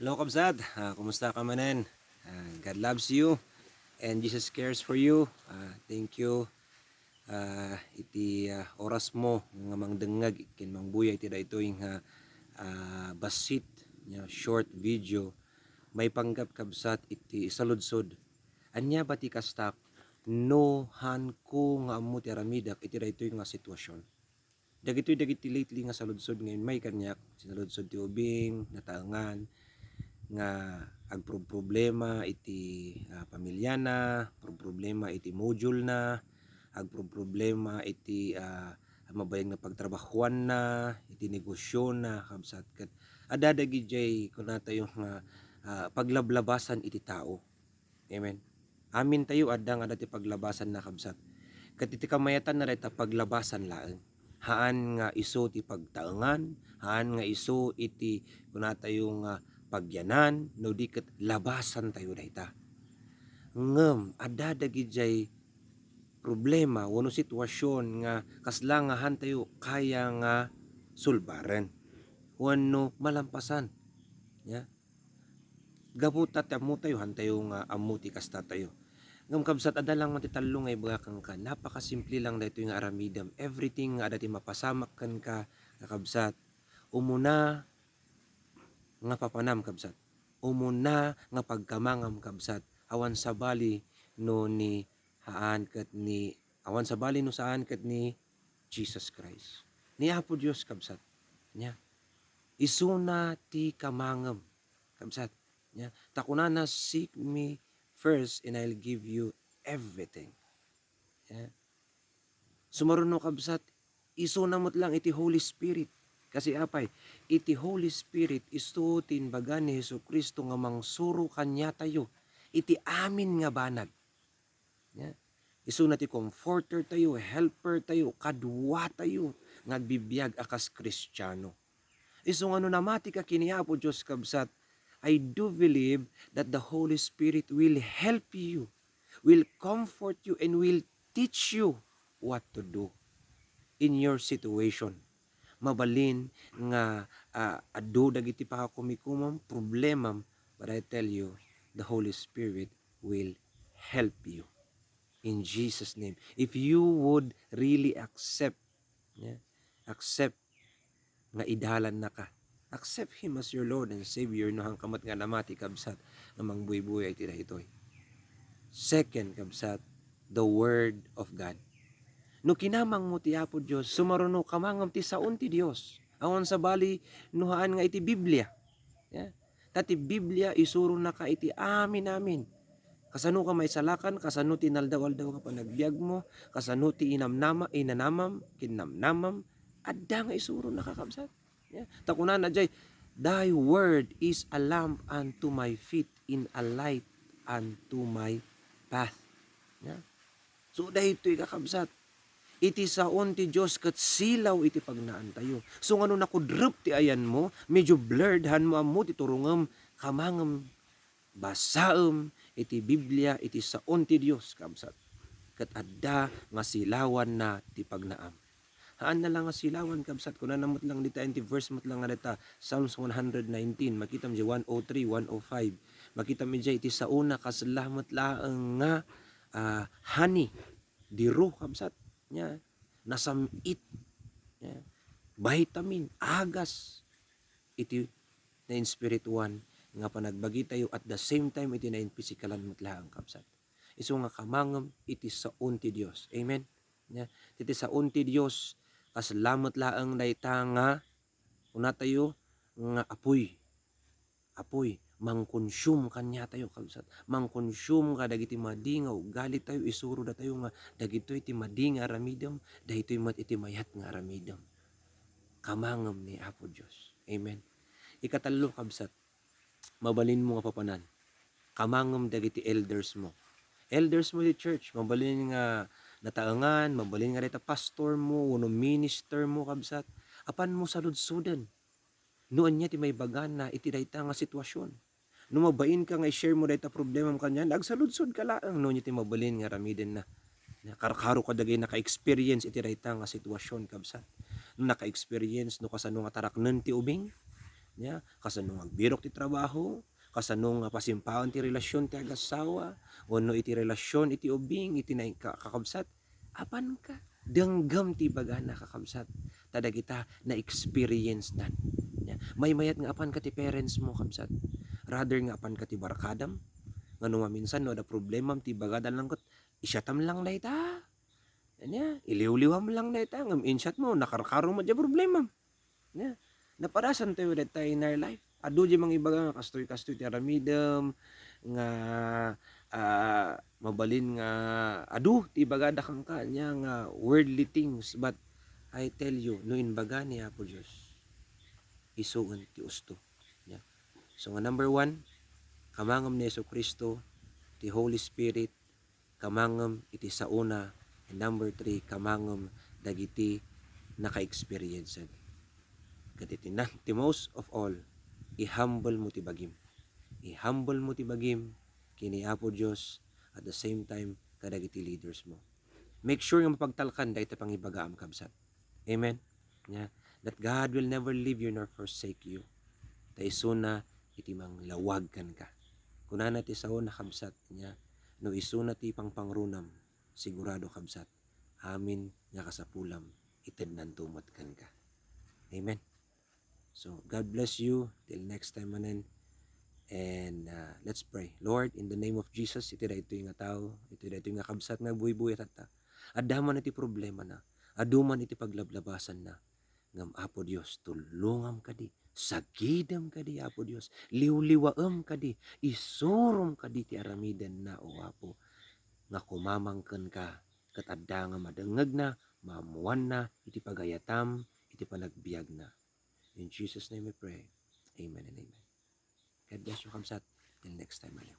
Hello kabsat, kumusta ka manen? God loves you and Jesus cares for you. Thank you. Iti oras mo nga mangdengag ken mangbuya iti daytoy nga basit nya short video may panggap kabsat iti saludsod. Anya ba ti kastak no han ko nga ammo ti aramidak iti daytoy nga sitwasyon. Dagiti lately nga saludsod ngayon may kanyak sinaludsod ti ubing nataangan nga agproblema iti pamilya na, problema iti module na, agproblema iti mabayag na pagtrabahuan na, iti negosyo na kabsat ket adadagi jay kunata yung paglablabasan iti tao. Amen. Amin tayo adda nga dati paglabasan na kabsat. Ket iti kamayatan na reta paglabasan laeng. Haan nga iso ti pagtaengan, haan nga iso iti kunata yung pagyanan no di ket labasan tayo dayta. Ngem adda dagiti problema wenno sitwasyon nga kasla nga han tayo kaya nga sulbaren wenno malampasan. Ya. Gapu tatamo tayo han tayo nga ammo ti kasta tayo. Ngam kabsat adda lang matitalo nga ibagakang ka. Napakasimple lang dayto nga aramidam. Everything nga adda ti mapasamak kan ka kabsat. Umuna nga papanam kabsat. Umuna nga pagkamangam kabsat. Awan sabali no ni haan ket ni awan sabali no saan ket ni Jesus Christ. Ni Apo Dios kabsat. Nya. Isuna ti kamangam kabsat. Nya. Takunana seek me first and I'll give you everything. Yeah. Sumaruno kabsat, isunamot lang iti Holy Spirit. Kasi apay, iti Holy Spirit isto tinbaga ni Hesus Kristo nga mangsuro kanya tayo. Iti amin nga banag. Yeah. Isuna ti comforter tayo, helper tayo, kadwa tayo, ngagbibiyag akas Kristiyano. Iso nga no namati ka kiniapo Diyos kabsat, I do believe that the Holy Spirit will help you, will comfort you, and will teach you what to do in your situation. Mabalin nga adu dagiti pakakumikumam problemam, but I tell you, the Holy Spirit will help you. In Jesus' name. If you would really accept nga idalan na ka, accept Him as your Lord and Savior no hangkamat nga namati kabsat namang buhay-buhay iti daytoy. Second kabsat, the Word of God. No kinamang mo ti Apo Dios, sumaruno kamangam ti saon ti Dios. Awan sa bali nuhaan nga iti Biblia. Yeah. Tati Biblia isuro na ka iti amin. Kasano ka may salakan, kasano ti naldaw-aldaw ka panagbiag mo, kasano ti inanamam, kinamnamam, adda nga isuro na kakabsat. Yeah. Takunan na jay, thy word is a lamp unto my feet, in a light unto my path. Yeah. So dahito kakabsat, iti saon ti Diyos ket silaw iti pagnaan tayo. So ngano nakudrup ti ayan mo, medyo blurred han mo ammo ti turungem kamangem basaem iti Biblia iti saon ti Dios kabsat. Ket adda nga silawan na ti pagnaam. Haan na lang nga silawan kabsat kuna namot lang dita iti verse mot lang nga dita Psalms 119 makita mi 103 105 makita mi iti sauna kasalamat laeng nga honey diro kabsat nya nasamit nya vitamin agas iti na spirituan nga panagbagi tayo at the same time iti na physikalan met laeng kabsat. Isu nga kamangem iti saon ti Dios. Amen. Nya iti saon ti Dios kasalamat laeng dayta nga una tayo nga apoy mangkonsume kanya tayo kabsat. Mangkonsume ka dagiti madingaw gali tayo isuro da tayo nga dagitoy iti madinga aramidem daytoy met iti mayat nga aramidem. Kamangem ni Apo Dios. Amen. Ikatalo kabsat, mabalin mo nga papanan. Kamangem dagiti elders mo. Elders mo di church, mabalin nga nataangan, mabalin nga dita pastor mo, uno minister mo kabsat. Apan mo saludsuden. Noon niya ti may bagan na iti dayta nga sitwasyon. No mabain ka nga i-share mo dayta problema mo kanya, nagsaludsod ka laang no niya ti mabalin nga ramiden na. Karkaro ka dagay naka-experience iti dayta nga sitwasyon kabsat. No naka-experience no kasano nga taraknen ti ubing, nya kasano agbirok ti trabaho, kasano nga pasimpaon ti relasyon ti agasawa, wenno iti relasyon iti ubing iti kakabsat, apan ka denggem ti bagana kakabsat, tadagita na experience dan. May mayat nga apan ka ti parents mo kabsat, rather nga apan ka ti barkadam, ngano minsan no da problema ti bagadan lang kot, isyatam lang na ita. Anya, iliw-liwam lang na ita, ngam insyat mo, nakarkaro mo dya problema. Anya, naparasan tayo that time in our life. Ado dya mga ibaga nga kastoy-kastoy ti aramidem, nga mabalin nga adu ti bagada kang kanya nga worldly things, but I tell you no inbaga ni Apo Dios isuon ti usto nya. So nga number 1, kamangam ni Jesucristo, ti Holy Spirit, kamangam iti sauna, and number 3, kamangam dagiti naka-experience. Kaditi na ti most of all, i-humble mo ti bagim. I-humble mo ti bagim kini Apo Dios, at the same time kadagiti leaders mo. Make sure nga mapagtalkan dahito pangibagaam kabsat. Amen. Yeah. That God will never leave you nor forsake you. Taisuna iti mang lawag kan ka. Kunana ti sao na kabsat niya, no isuna ti pangpangrunam, sigurado kabsat. Amin nga kasapulam, itednan tumat kan ka. Amen. So, God bless you. Till next time manen. And let's pray. Lord, in the name of Jesus, iti da ito yung tao, iti da ito yung kabsat nga buhay-buhay at adaman iti problema na, aduman iti paglablabasan na, ngam Apo Dios, tulungam kadi, sagidam kadi Apo Dios, liwliwaam kadi, isurom kadi ti aramiden na o Apo, nga kumamangken ka, kat adda nga madengeg na, mamuan na, iti pagayatam, iti panagbiag na. In Jesus' name we pray. Amen and amen. God bless you, kamsat. Till next time, ayaw.